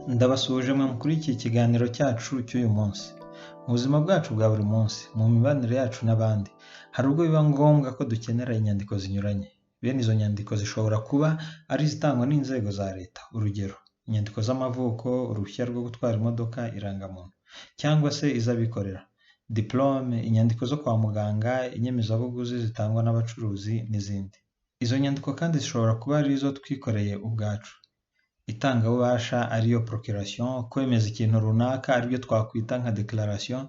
Ndabasuhuje mwe muri iki kiganiro cyacu cy'uyu munsi. Mu buzima bwacu bwa buri munsi, mu mibanire yacu n'abandi, hari ubwo biba ngombwa ko dukenera inyandiko zinyuranye. Bene izo nyandiko zishobora kuba ari izitangwa n'inzego za leta, urugero, inyandiko z'amavuko, uruhushya rwo gutwara imodoka, irangamuntu, cyangwa se iz'abikorera, diplome, inyandiko zo kwa muganga, inyemezabuguzi zitangwa n'abacuruzi n'izindi. Izo nyandiko kandi zishobora kuba ari izo twikoreye ubwacu. Itangabubasha ariyo procuration, kwemeza ikintu runaka aribyo twakwita nka declaration,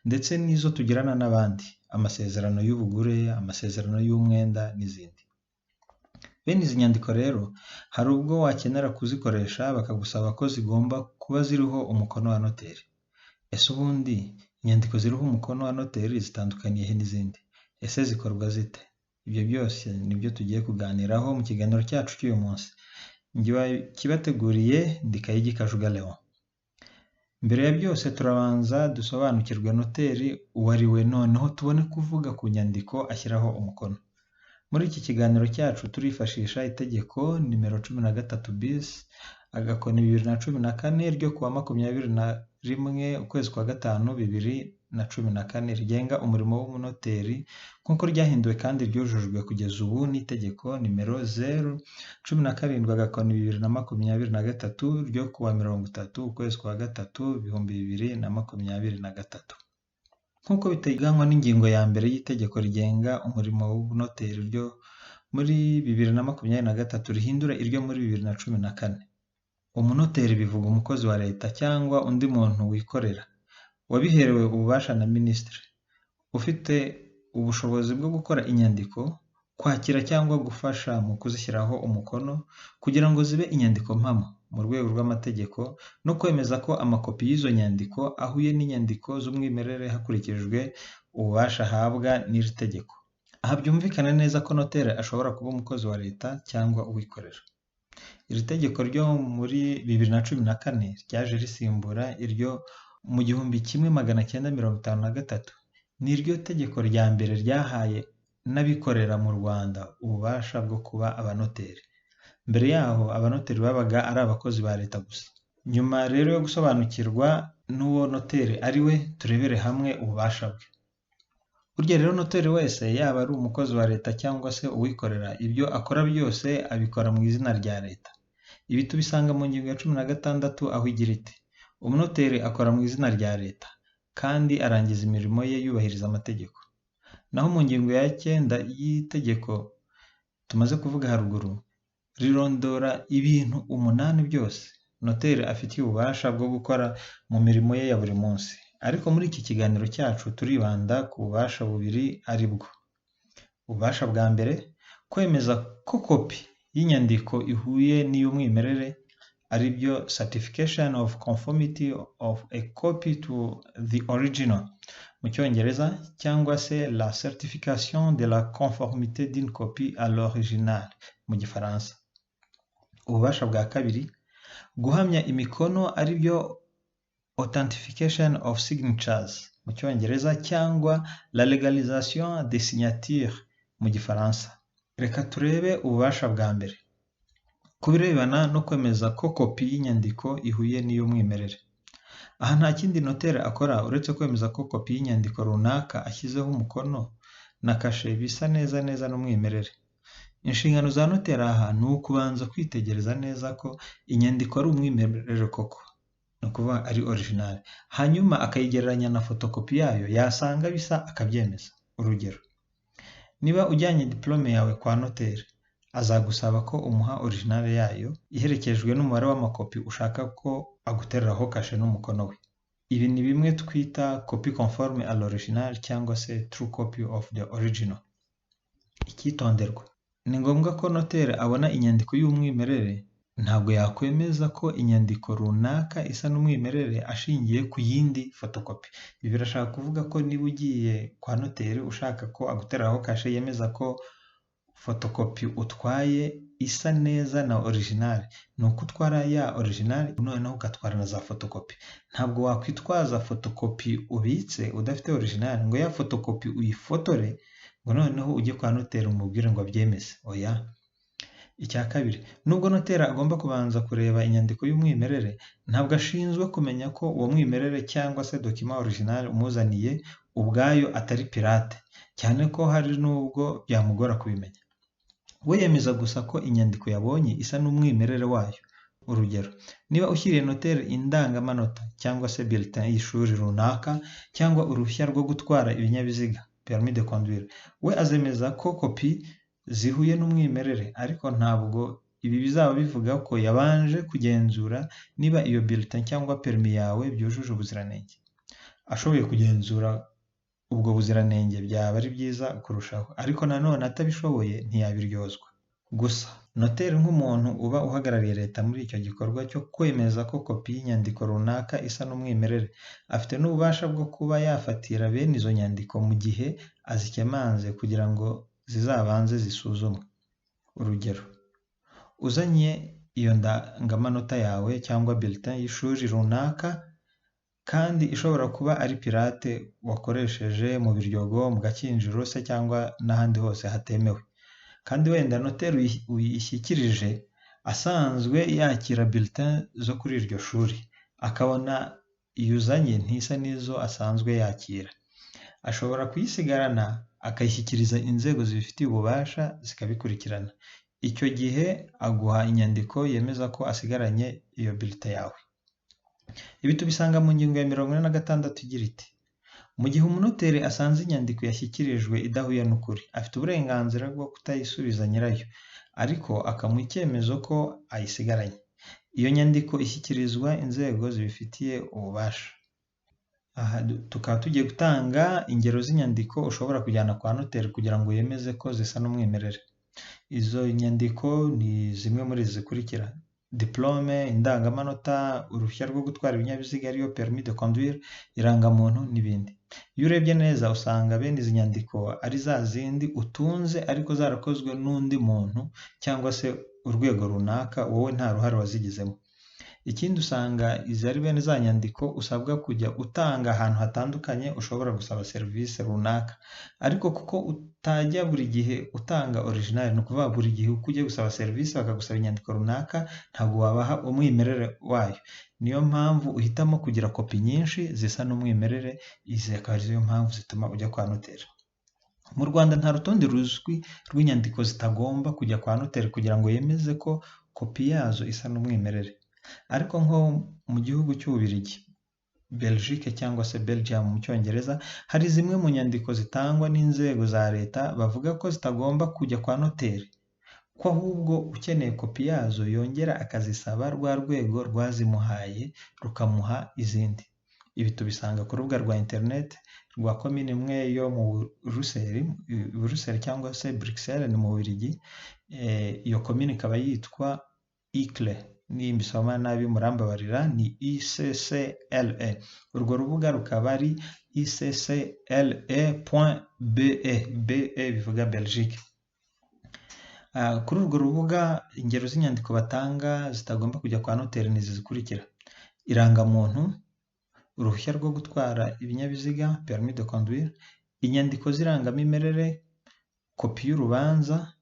ndetse n'izo tugirana n'abandi, amasezerano y'ubugure, amasezerano y'umwenda n'izindi. Bene izi nyandiko rero, hari ubwo wakenera kuzikoresha bakagusaba ko zigomba kuba ziriho umukono wa noteri. Ese ubundi inyandiko ziriho umukono wa noteri zitandukaniye he n'izindi? Ese zikorwa zite? Ibyo byose nibyo tugiye kuganiraho mu kiganiro cyacu cy'uyu munsi. Kibateguriye ndi Kayigi Kajuga Leon. Mbere ya byose turabanza dusobanukirwe noteri uwo ari we, noneho tubone kuvuga ku nyandiko ashyiraho umukono. Muri iki kiganiro cyacu turifashisha itegeko nimero 13 bis agakoni 2014 ryo kuwa 21 ukwezi kwa gatanu 2014 rigenga umurimo w'umunoteri, nk'uko ryahinduwe kandi ryujujwe kugeza ubu n'itegeko nimero 017 agakoni 2023 ryo kuwa 30 ukwezi kwa gatatu 2023. Nk'uko biteganywa n'ingingo ya mbere y'itegeko rigenga umurimo w'ubunoteri ryo muri 2023 rihindura iryo muri 2014. Umunoteri bivuga umukozi wa leta cyangwa undi muntu wikorera, wabiherewe ububasha na minisitiri, ufite ubushobozi bwo gukora inyandiko, kwakira cyangwa gufasha mu kuzishyiraho umukono kugira ngo zibe inyandiko mpamo mu rwego rw'amategeko, no kwemeza ko amakopi y'izo nyandiko ahuye n'inyandiko z'umwimerere hakurikijwe ububasha ahabwa n'iri tegeko. Aha byumvikana neza ko noteri ashobora kuba umukozi wa leta cyangwa uwikorera. Iri tegeko ryo muri 2014 ryaje risimbura iryo mu 1953. Ni iryo tegeko rya mbere ryahaye n'abikorera mu Rwanda ububasha bwo kuba abanoteri. Mbere yaho abanoteri babaga ari abakozi ba leta gusa. Nyuma rero yo gusobanukirwa n'uwo noteri ari we, turebere hamwe ububasha bwe. Burya rero noteri wese, yaba ari umukozi wa leta cyangwa se uwikorera, ibyo akora byose abikora mu izina rya leta. Ibi tubisanga mu ngingo ya 16 aho igira iti: umunoteri akora mu izina rya leta kandi arangiza imirimo ye yubahiriza amategeko. Naho mu ngingo ya 9 y'itegeko tumaze kuvuga haruguru, rirondora ibintu 8 byose noteri afitiye ububasha bwo gukora mu mirimo ye ya buri munsi. Ariko muri iki kiganiro cyacu turibanda ku bubasha bubiri, ari bwo: ububasha bwa mbere, kwemeza ko kopi y'inyandiko ihuye n'iy'umwimerere, ari byo certification of conformity of a copy to the original mu Cyongereza, cyangwa se la certification de la conformité d'une copie à l'original mu Gifaransa. Ububasha bwa kabiri, guhamya imikono, ari byo authentication of signatures mu Cyongereza, cyangwa la légalisation des signatures mu Gifaransa. Reka turebe ububasha bwa mbere ku birebana no kwemeza ko kopi y'inyandiko ihuye n'iy'umwimerere. Aha nta kindi noteri akora uretse kwemeza ko kopi y'inyandiko runaka ashyizeho umukono na kashe bisa neza neza n'umwimerere. Inshingano za noteri aha ni ukubanza kwitegereza neza ko inyandiko ari umwimerere koko, ni ukuvuga ari original, hanyuma akayigereranya na fotokopi yayo, yasanga bisa akabyemeza. Urugero, niba ujyanye diplome yawe kwa noteri, azagusaba ko umuha original yayo iherekejwe n'umubare w'amakopi ushaka ko agutereraho kashe n'umukono we. Ibi ni bimwe twita copy conforme à l'original cyangwa se true copy of the original. Icyitonderwa, ni ngombwa ko noteri abona inyandiko y'umwimerere, ntabwo yakwemeza ko inyandiko runaka isa n'umwimerere ashingiye ku yindi fotokopi. Ibi birashaka kuvuga ko niba ugiye kwa noteri ushaka ko agutereraho kashe yemeza ko fotokopi utwaye isa neza na original, ni uko utwara ya original noneho ugatwara na za fotokopi. Ntabwo wakwitwaza fotokopi ubitse udafite original ngo ya fotokopi uyifotore ngo noneho ujye kwa noteri umubwire ngo abyemeze. Oya, Icya kabiri, nubwo noteri agomba kubanza kureba inyandiko y'umwimerere, ntabwo ashinzwe kumenya ko uwo mwimerere cyangwa se document original umuzaniye ubwayo atari pirate, cyane ko hari n'ubwo byamugora kubimenya. We yemeza gusa ko inyandiko yabonye isa n'umwimerere wayo. Urugero, niba ushyiriye noteri indangamanota cyangwa se bulletin y'ishuri runaka cyangwa uruhushya rwo gutwara ibinyabiziga permis de conduire, we azemeza ko kopi zihuye n'umwimerere, ariko ntabwo ibi bizaba bivuga ko yabanje kugenzura niba iyo bulletin cyangwa permis yawe byujuje ubuziranenge. Ashoboye kugenzura ubwo buziranenge byaba ari byiza kurushaho, ariko nanone atabishoboye ntiyabiryozwa. Gusa noteri nk'umuntu uba uhagarariye leta muri icyo gikorwa cyo kwemeza ko kopi y'inyandiko runaka isa n'umwimerere, afite n'ububasha bwo kuba yafatira bene izo nyandiko mu gihe azikemanze kugira ngo zizabanze zisuzumwe. Urugero, uzanye iyo ndangamanota yawe cyangwa bulletin y'ishuri runaka kandi ishobora kuba ari pirate wakoresheje mu Biryogo, mu Gakinjiro se cyangwa n'ahandi hose hatemewe, kandi wenda noteri uyishyikirije asanzwe yakira bulletin zo kuri iryo shuri, akabona iyo uzanye ntisa n'izo asanzwe yakira, ashobora kuyisigarana akayishyikiriza inzego zibifitiye ububasha zikabikurikirana. Icyo gihe aguha inyandiko yemeza ko asigaranye iyo bulletin yawe. Ibi tubisanga mu ngingo ya 46 igira iti: mu gihe umunoteri asanze inyandiko yashyikirijwe idahuye n'ukuri, afite uburenganzira bwo kutayisubiza nyirayo, ariko akamuha icyemezo ko ayisigaranye. Iyo nyandiko ishyikirizwa inzego zibifitiye ububasha. Aha tukaba tugiye gutanga ingero z'inyandiko ushobora kujyana kwa noteri kugira ngo yemeze ko zisa n'umwimerere. Izo nyandiko ni zimwe muri izi zikurikira: diplome, indangamanota, uruhushya rwo gutwara ibinyabiziga ariyo permis de conduire, irangamuntu n'ibindi. Iyo urebye neza usanga bene izi nyandiko ari za zindi utunze ariko zarakozwe n'undi muntu cyangwa se urwego runaka, wowe nta ruhare wazigizemo. Ikindi usanga izi ari bene za nyandiko usabwa kujya utanga ahantu hatandukanye ushobora gusaba serivisi runaka, ariko kuko utajya buri gihe utanga original, ni ukuvuga buri gihe uko ugiye gusaba serivisi bakagusaba inyandiko runaka ntabwo wabaha umwimerere wayo. Niyo mpamvu uhitamo kugira kopi nyinshi zisa n'umwimerere, izi akaba arizo mpamvu zituma ujya kwa noteri. Mu Rwanda nta rutonde ruzwi rw'inyandiko zitagomba kujya kwa noteri kugira ngo yemeze ko kopi yazo isa n'umwimerere. Ariko nko mu gihugu cy'Ububiligi, Belgique cyangwa se Belgium mu Cyongereza, hari zimwe mu nyandiko zitangwa n'inzego za leta bavuga ko zitagomba kujya kwa noteri, ko ahubwo ukeneye kopi yazo yongera akazisaba rwa rwego rwazimuhaye rukamuha izindi. Ibi tubisanga ku rubuga rwa internet rwa komine imwe yo mu Buruseli cyangwa se Bruxelles ni mu Bubiligi. Iyo komine ikaba yitwa Icle, nimbisoma nabi murambabarira, ni ICCLE. Urwo rubuga rukaba ari iccle.be, bivuga Belgique. Kuri urwo rubuga ingero z'inyandiko batanga zitagomba kujya kwa noteri ni zikurikira: irangamuntu, uruhushya rwo gutwara ibinyabiziga permis de conduire, inyandiko z'irangamimerere, kopi y'urubanza,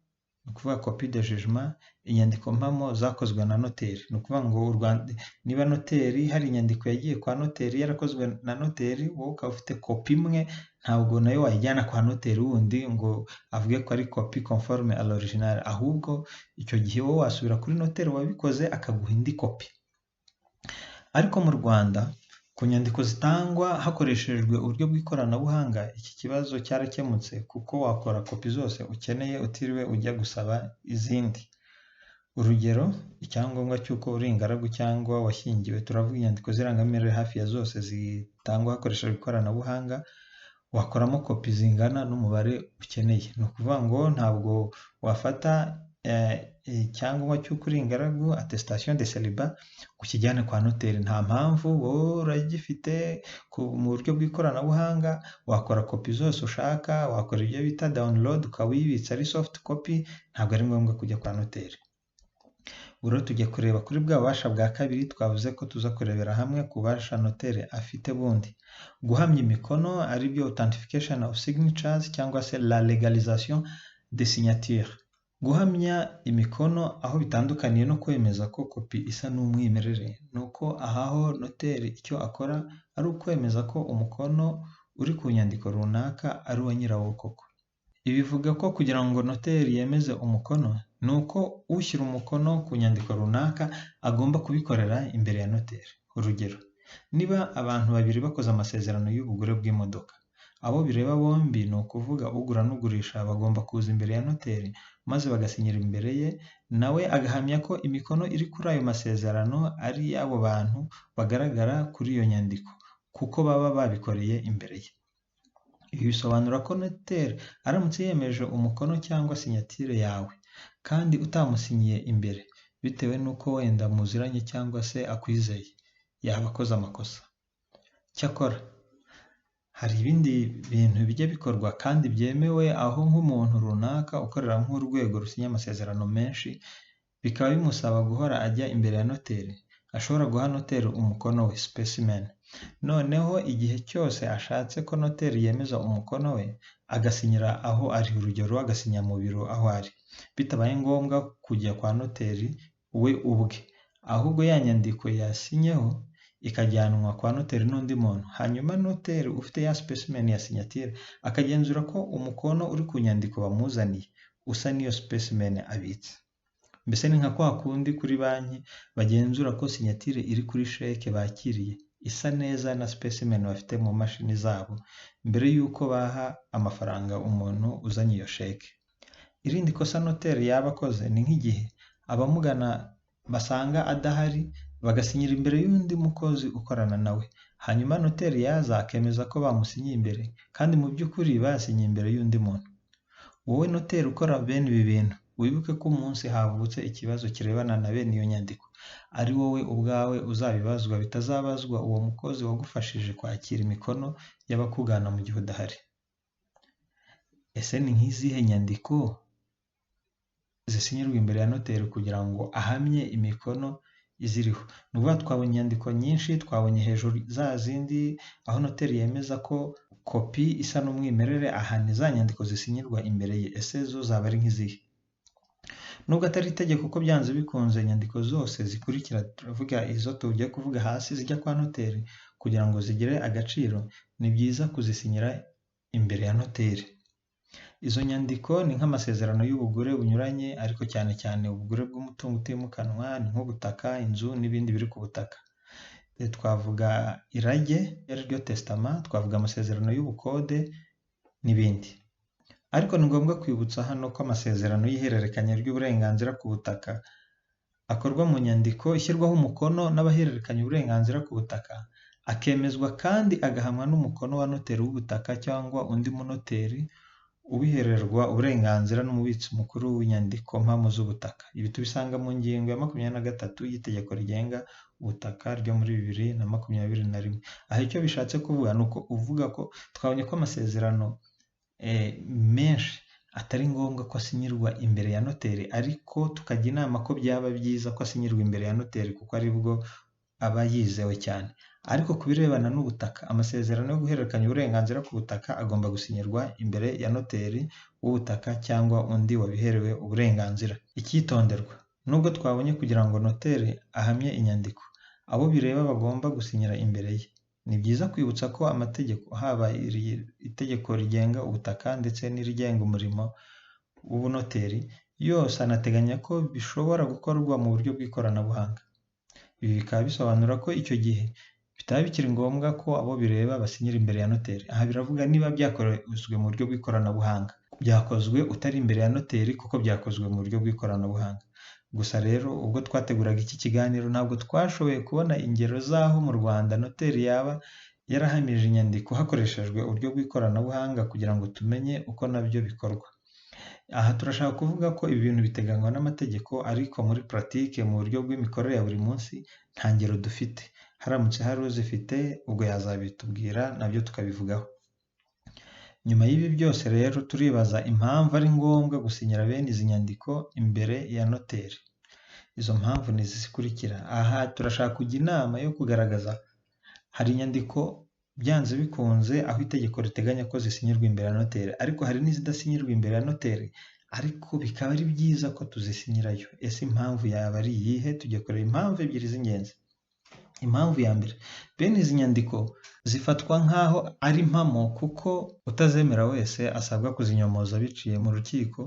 ni ukuvuga kopi de jugement, inyandiko mpamo zakozwe na noteri. Ni ukuvuga ngo niba noteri hari inyandiko yagiye kwa noteri yarakozwe na noteri, wowe ukaba ufite kopi imwe, ntabwo nayo wayijyana kwa noteri wundi ngo avuge ko ari kopi conforme à l'original, ahubwo icyo gihe wowe wasubira kuri noteri wabikoze akaguha indi kopi. Ariko mu Rwanda ku nyandiko zitangwa hakoreshejwe uburyo bw'ikoranabuhanga, iki kibazo cyarakemutse kuko wakora kopi zose ukeneye utiriwe ujya gusaba izindi. Urugero, icyangombwa cy'uko uri ingaragu cyangwa washyingiwe, turavuga inyandiko z'irangamimerere hafi ya zose zitangwa hakoreshejwe ikoranabuhanga, wakoramo kopi zingana n'umubare ukeneye. Ni ukuvuga ngo ntabwo wafata icyangombwa cy'uko uri ingaragu, attestation de célibat, ukijyane kwa noteri. Nta mpamvu, wowe uragifite mu buryo bw'ikoranabuhanga, wakora kopi zose ushaka, wakora ibyo bita download ukawibitsa ari soft copy, ntabwo ari ngombwa kujya kwa noteri. Uro tujye kureba kuri bwa bubasha bwa kabiri twavuze ko tuza kurebera hamwe ku bubasha noteri afite bundi: guhamya imikono, ari byo authentification of signatures cyangwa se la legalisation des signatures. Guhamya imikono aho bitandukaniye no kwemeza ko kopi isa n'umwimerere, ni uko aha ho noteri icyo akora ari ukwemeza ko umukono uri ku nyandiko runaka ari uwa nyirawo koko. Ibi bivuga ko kugira ngo noteri yemeze umukono, ni uko ushyira umukono ku nyandiko runaka agomba kubikorera imbere ya noteri. Urugero, niba abantu babiri bakoze amasezerano y'ubugure bw'imodoka, abo bireba bombi ni ukuvuga ugura n'ugurisha bagomba kuza imbere ya noteri maze bagasinyira imbere ye, nawe agahamya ko imikono iri kuri ayo masezerano ari iy'abo bantu bagaragara kuri iyo nyandiko, kuko baba babikoreye imbere ye. Ibi bisobanura ko noteri aramutse yemeje umukono cyangwa sinyatire yawe kandi utamusinyiye imbere, bitewe n'uko wenda muziranye cyangwa se akwizeye, yaba akoze amakosa. Cyakora, hari ibindi bintu bijya bikorwa kandi byemewe, aho nk'umuntu runaka ukorera nk'urwego rusinya amasezerano menshi, bikaba bimusaba guhora ajya imbere ya noteri, ashobora guha noteri umukono we specimen. Noneho igihe cyose ashatse ko noteri yemeza umukono we, agasinyira aho ari. Urugero, agasinya mu biro aho ari, bitabaye ngombwa kujya kwa noteri we ubwe, ahubwo ya nyandiko yasinyeho ikajyanwa kwa noteri n'undi muntu, hanyuma noteri ufite ya specimen ya sinyatire akagenzura ko umukono uri ku nyandiko bamuzaniye usa n'iyo specimen abitse. Mbese ni nka kwa kundi kuri banki bagenzura ko sinyatire iri kuri sheke bakiriye isa neza na specimen bafite mu mashini zabo mbere y'uko baha amafaranga umuntu uzanye iyo sheke. Irindi kosa noteri yaba akoze ni nk'igihe abamugana basanga adahari, bagasinyira imbere y'undi mukozi ukorana nawe, hanyuma noteri yaza akemeza ko bamusinyiye imbere kandi mu by'ukuri basinyiye imbere y'undi muntu. Wowe noteri ukora bene ibi bintu, wibuke ko umunsi havutse ikibazo kirebana na bene iyo nyandiko, ari wowe ubwawe uzabibazwa, bitazabazwa uwo mukozi wagufashije kwakira imikono y'abakugana mu gihe udahari. Ese ni nk'izihe nyandiko zisinyirwa imbere ya noteri kugira ngo ahamye imikono iziriho? Ni ukuvuga twabonye inyandiko nyinshi, twabonye hejuru za zindi aho noteri yemeza ko kopi isa n'umwimerere, aha ni za nyandiko zisinyirwa imbere ye. Ese zo zaba ari nk'izihe? Nubwo atari itegeko ko byanze bikunze inyandiko zose zikurikira, turavuga izo tugiye kuvuga hasi zijya kwa noteri, kugira ngo zigire agaciro, ni byiza kuzisinyira imbere ya noteri. Izo nyandiko ni nk'amasezerano y'ubugure bunyuranye, ariko cyane cyane ubugure bw'umutungo utimukanwa, ni nk'ubutaka, inzu n'ibindi biri ku butaka. Twavuga irage ari ryo testament, twavuga amasezerano y'ubukode n'ibindi. Ariko ni ngombwa kwibutsa hano ko amasezerano y'ihererekanya ry'uburenganzira ku butaka akorwa mu nyandiko ishyirwaho umukono n'abahererekanya uburenganzira ku butaka, akemezwa kandi agahamwa n'umukono wa noteri w'ubutaka cyangwa undi munoteri ubihererwa uburenganzira n'umubitsi mukuru w'inyandiko mpamo z'ubutaka. Ibi tubisanga mu ngingo ya 23 y'itegeko rigenga ubutaka ryo muri 2021. Aha icyo bishatse kuvuga ni uko uvuga ko twabonye ko amasezerano menshi atari ngombwa ko asinyirwa imbere ya noteri, ariko tukajya inama ko byaba byiza ko asinyirwa imbere ya noteri kuko ari bwo aba yizewe cyane. Ariko ku birebana n'ubutaka, amasezerano yo guhererekanya uburenganzira ku butaka agomba gusinyirwa imbere ya noteri w'ubutaka cyangwa undi wabiherewe uburenganzira. Icyitonderwa, nubwo twabonye kugira ngo noteri ahamye inyandiko, abo bireba bagomba gusinyira imbere ye, ni byiza kwibutsa ko amategeko, haba itegeko rigenga ubutaka ndetse n'irigenga umurimo w'ubunoteri, yose anateganya ko bishobora gukorwa mu buryo bw'ikoranabuhanga. Ibi bikaba bisobanura ko icyo gihe bitaba bikiri ngombwa ko abo bireba basinyira imbere ya noteri. Aha biravuga niba byakozwe mu buryo bw'ikoranabuhanga, byakozwe utari imbere ya noteri kuko byakozwe mu buryo bw'ikoranabuhanga. Gusa rero ubwo twateguraga iki kiganiro ntabwo twashoboye kubona ingero z'aho mu Rwanda noteri yaba yarahamije inyandiko hakoreshejwe uburyo bw'ikoranabuhanga kugira ngo tumenye uko nabyo bikorwa. Aha turashaka kuvuga ko ibi bintu biteganywa n'amategeko, ariko muri pratique mu buryo bw'imikorere ya buri munsi nta ngero dufite. Haramutse hari uzifite ubwo yazabitubwira nabyo tukabivugaho. Nyuma y'ibi byose rero turibaza impamvu ari ngombwa gusinyira bene izi nyandiko imbere ya noteri. Izo mpamvu ni izi zikurikira. Aha turashaka kujya inama yo kugaragaza hari inyandiko byanze bikunze aho itegeko riteganya ko zisinyirwa imbere ya noteri, ariko hari n'izidasinyirwa imbere ya noteri ariko bikaba ari byiza ko tuzisinyirayo. Ese impamvu yaba ari iyihe? Tujya kureba impamvu ebyiri z'ingenzi. Impamvu ya mbere, bene izi nyandiko zifatwa nk'aho ari impamo kuko utazemera wese asabwa kuzinyomoza biciye mu rukiko,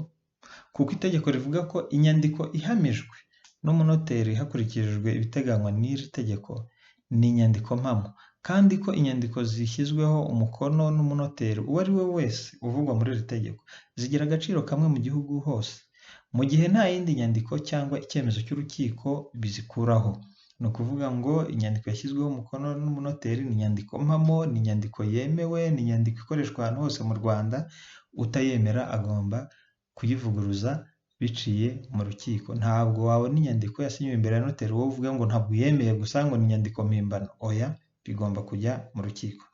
kuko itegeko rivuga ko inyandiko ihamijwe n'umunoteri hakurikijwe ibiteganywa n'iri tegeko ni inyandiko mpamo, kandi ko inyandiko zishyizweho umukono n'umunoteri uwo ari we wese uvugwa muri iri tegeko zigira agaciro kamwe mu gihugu hose, mu gihe nta yindi nyandiko cyangwa icyemezo cy'urukiko bizikuraho. Ni ukuvuga ngo inyandiko yashyizweho umukono n'umunoteri ni inyandiko mpamo, ni inyandiko yemewe, ni inyandiko ikoreshwa ahantu hose mu Rwanda, utayemera agomba kuyivuguruza biciye mu rukiko. Ntabwo wabona inyandiko yasinyiwe imbere ya noteri wowe uvuga ngo ntabwo uyemeye gusa ngo ni inyandiko mpimbano. Oya, bigomba kujya mu rukiko.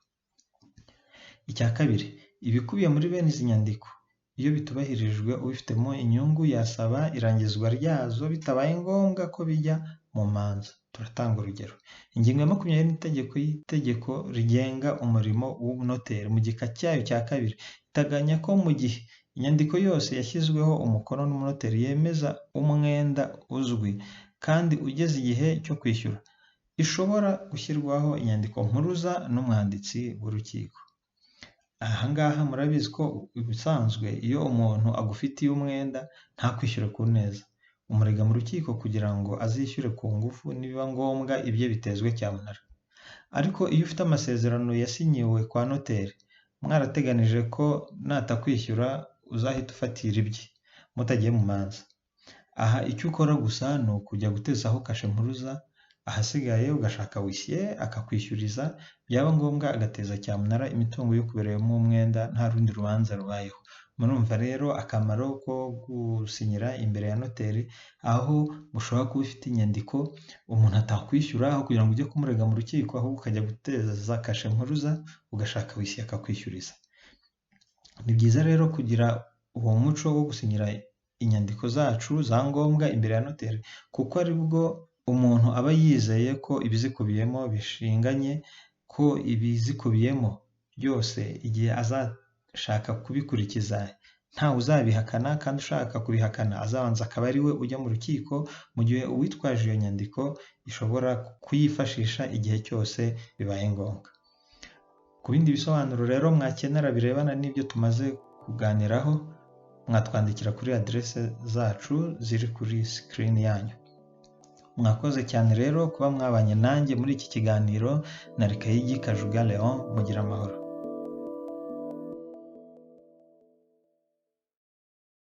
Icya kabiri, ibikubiye muri bene izi nyandiko iyo bitubahirijwe ubifitemo inyungu yasaba irangizwa ryazo bitabaye ngombwa ko bijya mu manza. Turatanga urugero. Ingingo ya 20 y'itegeko rigenga umurimo w'umunoteri mu gika cyayo cya kabiri iteganya ko mu gihe inyandiko yose yashyizweho umukono n'umunoteri yemeza umwenda uzwi kandi ugeze igihe cyo kwishyura, ishobora gushyirwaho inyandiko mpuruza n'umwanditsi w'urukiko. Aha ngaha murabizi ko ibisanzwe iyo umuntu agufitiye umwenda ntakwishyure ku neza, umurega mu rukiko kugira ngo azishyure ku ngufu nibiba ngombwa ibye bitezwe cyamunara. Ariko iyo ufite amasezerano yasinyiwe kwa noteri, mwarateganije ko natakwishyura uzahita ufatira ibye mutagiye mu manza. Aha icyo ukora gusa ni ukujya gutezaho kashe mpuruza, ahasigaye ugashaka wisiye akakwishyuriza, byaba ngombwa agateza cyamunara imitungo y'ukubereyemo umwenda nta rundi rubanza rubayeho. Murumva rero akamaro ko gusinyira imbere ya noteri, aho ushobora kuba ufite inyandiko umuntu atakwishyura, aho kugira ngo ujye kumurega mu rukiko ahubwo ukajya guteza kashe mpuruza ugashaka wisiye akakwishyuriza. Ni byiza rero kugira uwo muco wo gusinyira inyandiko zacu za ngombwa imbere ya noteri, kuko ari bwo umuntu aba yizeye ko ibizikubiyemo bishinganye, ko ibizikubiyemo byose igihe azashaka kubikurikiza ntawe uzabihakana, kandi ushaka kubihakana azabanza akaba ari we ujya mu rukiko, mu gihe uwitwaje iyo nyandiko ishobora kuyifashisha igihe cyose bibaye ngombwa. Ku bindi bisobanuro rero mwakenera birebana n'ibyo tumaze kuganiraho, mwatwandikira kuri adresse zacu ziri kuri screen yanyu. Mwakoze cyane rero kuba mwabanye nanjye muri iki kiganiro. Na Rikayigi Kajuga Leon, mugira amahoro.